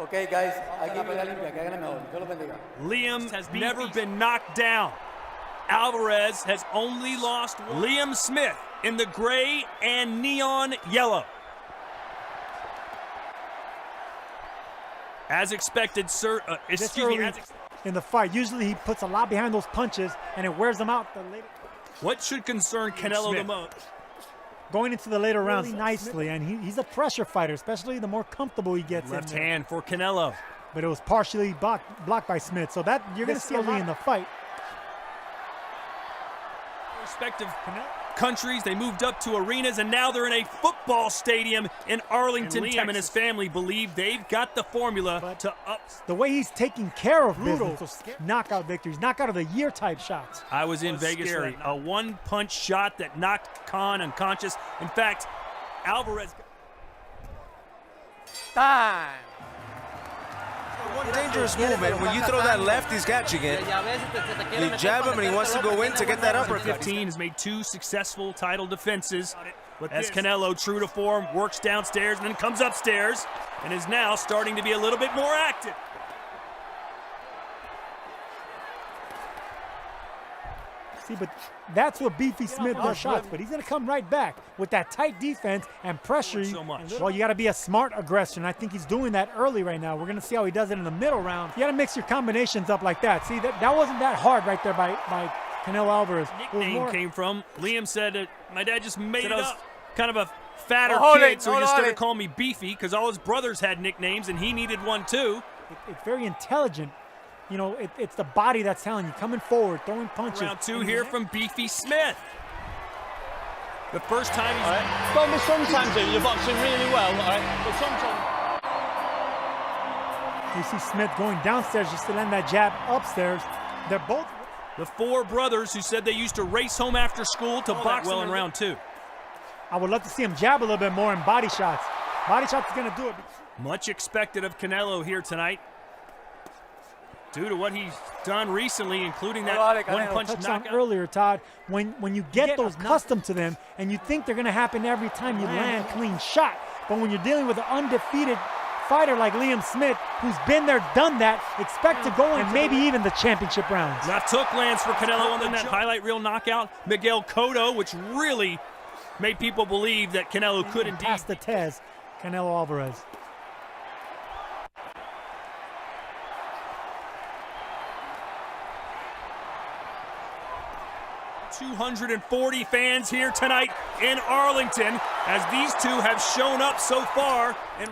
Okay, guys, hay que pelea limpia, que hagan mejor. Dios los bendiga. Liam has never been knocked down. Alvarez has only lost one. Liam Smith in the gray and neon yellow. As expected, sir. In the fight, usually he puts a lot behind those punches and it wears them out. What should concern Canelo the most? Going into the later rounds nicely, and he's a pressure fighter, especially the more comfortable he gets. Left hand for Canelo. But it was partially blocked by Smith, so that you're going to see early in the fight. Respective countries, they moved up to arenas, and now they're in a football stadium in Arlington. Liam and his family believe they've got the formula to up. The way he's taking care of business, knockout victories, knockout of the year type shots. I was in Vegas. A one-punch shot that knocked Khan unconscious. In fact, Alvarez. Time. One dangerous movement. When you throw that left, he's catching it. You jab him, and he wants to go in to get that uppercut. 15 has made 2 successful title defenses. As Canelo, true to form, works downstairs and then comes upstairs and is now starting to be a little bit more active. See, but that's what Beefy Smith does shots, but he's going to come right back with that tight defense and pressure. So much. Well, you got to be a smart aggression. I think he's doing that early right now. We're going to see how he does it in the middle round. You got to mix your combinations up like that. See, that wasn't that hard right there by Canelo Alvarez. Nickname came from, Liam said, my dad just made it up. Kind of a fatter kid, so he just started calling me Beefy because all his brothers had nicknames and he needed one too. It's very intelligent. You know, it's the body that's telling you, coming forward, throwing punches. Round 2 here from Beefy Smith. The first time he's... Well, sometimes you're boxing really well, all right? But sometimes... You see Smith going downstairs just to land that jab upstairs. They're both... The 4 brothers who said they used to race home after school to box well in round 2. I would love to see him jab a little bit more in body shots. Body shots is going to do it. Much expected of Canelo here tonight, due to what he's done recently, including that one-punch knockout. Earlier, Todd, when you get those accustomed to them and you think they're going to happen every time you land clean shot, but when you're dealing with an undefeated fighter like Liam Smith, who's been there, done that, expect to go in maybe even the championship rounds. That took lands for Canelo on that highlight reel knockout. Miguel Cotto, which really made people believe that Canelo could indeed pass the Tez, Canelo Alvarez. 240 fans here tonight in Arlington as these two have shown up so far. You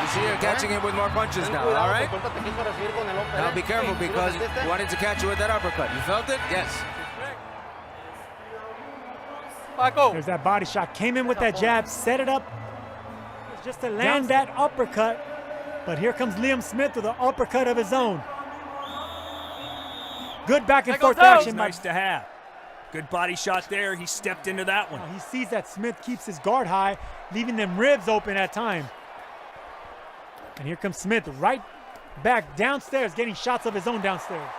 see her catching him with more punches now, all right? Now be careful because he wanted to catch you with that uppercut. You felt it? Yes. There's that body shot. Came in with that jab, set it up just to land that uppercut. But here comes Liam Smith with an uppercut of his own. Good back and forth action. Nice to have. Good body shot there. He stepped into that one. He sees that Smith keeps his guard high, leaving them ribs open at time. And here comes Smith right back downstairs, getting shots of his own downstairs.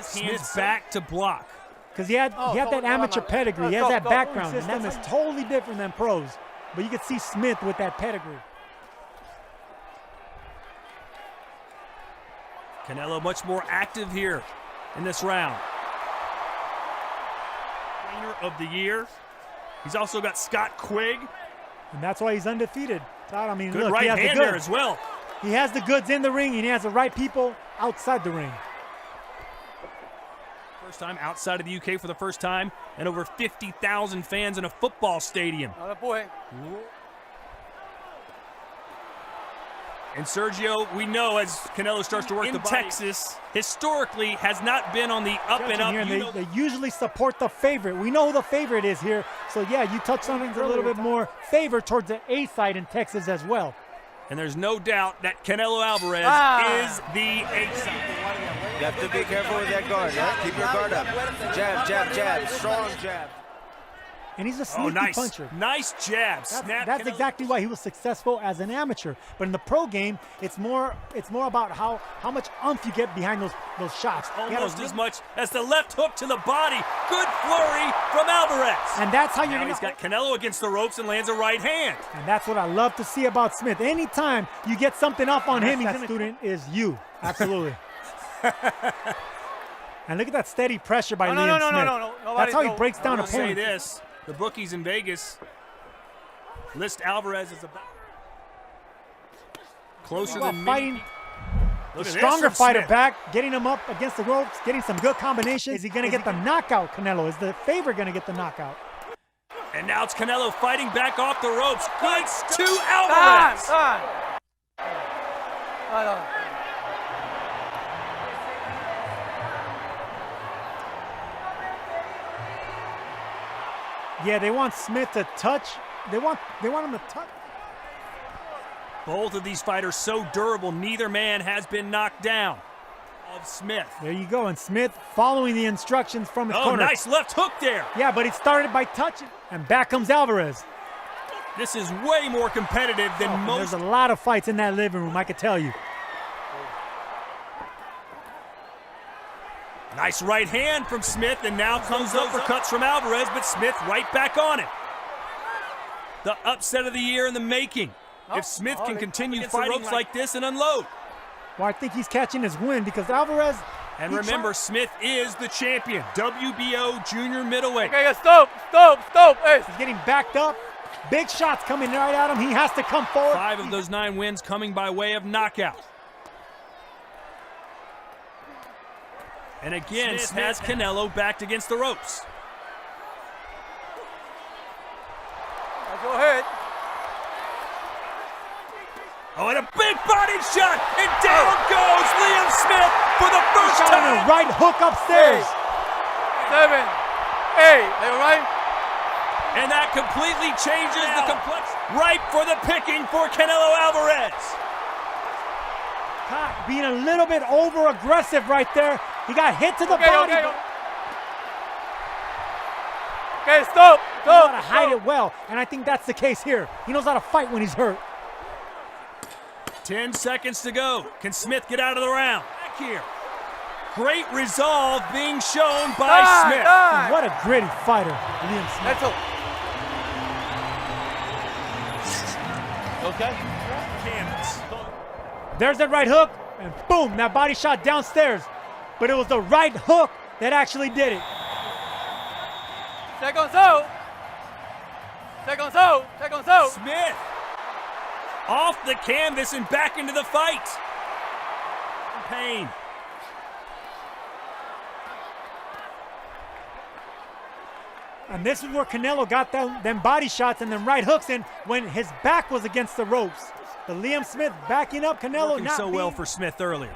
Smith's back to block. Because he had that amateur pedigree. He has that background, and that is totally different than pros. But you can see Smith with that pedigree. Canelo much more active here in this round. Trainer of the year. He's also got Scott Quigg. And that's why he's undefeated. Todd, I mean, good look, right he has hand the goods there as well. He has the goods in the ring, and he has the right people outside the ring. First time outside of the UK for the first time, and over 50,000 fans in a football stadium. And Sergio, we know as Canelo starts to work in the body, Texas, historically has not been on the up and up. They usually support the favorite. We know who the favorite is here. So yeah, you touched on things a little bit more favor towards the A side in Texas as well. And there's no doubt that Canelo Alvarez is the A side. You have to be careful with that guard, right? Keep your guard up. Jab, jab, jab, strong jab. And he's a sneaky puncher. Nice jab. That's exactly why he was successful as an amateur. But in the pro game, it's more about how much oomph you get behind those shots. Almost as much as the left hook to the body. Good flurry from Alvarez. And that's how you're going to... He's got Canelo against the ropes and lands a right hand. And that's what I love to see about Smith. Anytime you get something off on him, that student is you. Absolutely. And look at that steady pressure by Liam Smith. No. That's how he breaks down opponents. Say this. The bookies in Vegas list Alvarez as a closer than fighting the stronger fighter back, getting him up against the ropes, getting some good combinations. Is he going to get the knockout, Canelo? Is the favorite going to get the knockout? And now it's Canelo fighting back off the ropes. Good to Alvarez. Yeah, they want Smith to touch. They want him to touch. Both of these fighters so durable, neither man has been knocked down. Of Smith. There you go, and Smith following the instructions from his corner. Oh, nice left hook there. Yeah, but it started by touching, and back comes Alvarez. This is way more competitive than most. There's a lot of fights in that living room, I can tell you. Nice right hand from Smith, and now comes uppercuts from Alvarez, but Smith right back on it. The upset of the year in the making. If Smith can continue fighting like this and unload. Well, I think he's catching his wind because Alvarez... And remember, Smith is the champion, WBO junior middleweight. Okay, stop. Hey. He's getting backed up. Big shots coming right at him. He has to come forward. 5 of those 9 wins coming by way of knockout. And again, Smith has Canelo backed against the ropes. Go ahead. Oh, and a big body shot, and down goes Liam Smith for the first time. A right hook upstairs. 7, 8, all right? And that completely changes the complexion. Ripe for the picking for Canelo Alvarez. Being a little bit over-aggressive right there. He got hit to the body. Okay, stop. He knows how to hide it well, and I think that's the case here. He knows how to fight when he's hurt. 10 seconds to go. Can Smith get out of the round? Back here. Great resolve being shown by Smith. What a gritty fighter, Liam Smith. Okay. Canvas. There's that right hook, and boom, that body shot downstairs. But it was the right hook that actually did it. Second out. Smith off the canvas and back into the fight. Pain. And this is where Canelo got them body shots and them right hooks in when his back was against the ropes. But Liam Smith backing up Canelo. Working so well for Smith earlier.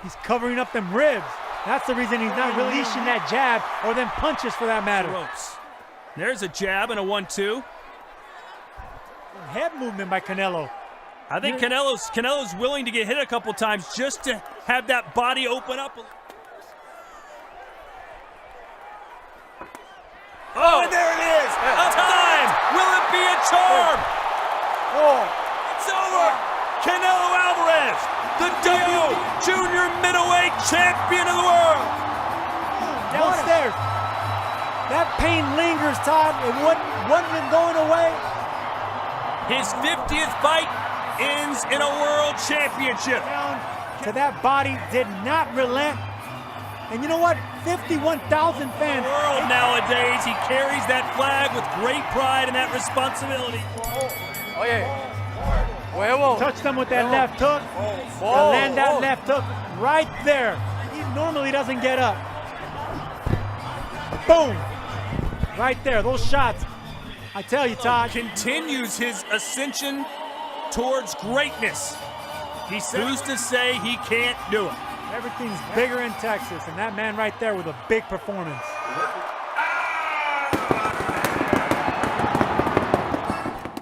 He's covering up them ribs. That's the reason he's not releasing that jab or them punches for that matter. Ropes. There's a jab and a 1-2. Head movement by Canelo. I think Canelo's willing to get hit a couple times just to have that body open up. Oh, and there it is! A time! Will it be a charm? It's over! Canelo Alvarez, the junior middleweight champion of the world! Downstairs. That pain lingers, Todd. It wasn't going away. His 50th fight ends in a world championship. Down to that body, did not relent. And you know what? 51,000 fans. The world nowadays, he carries that flag with great pride and that responsibility. Oh, yeah. Touch them with that left hook. Land that left hook right there. He normally doesn't get up. Boom. Right there, those shots. I tell you, Todd. Continues his ascension towards greatness. Who's to say he can't do it? Everything's bigger in Texas, and that man right there with a big performance.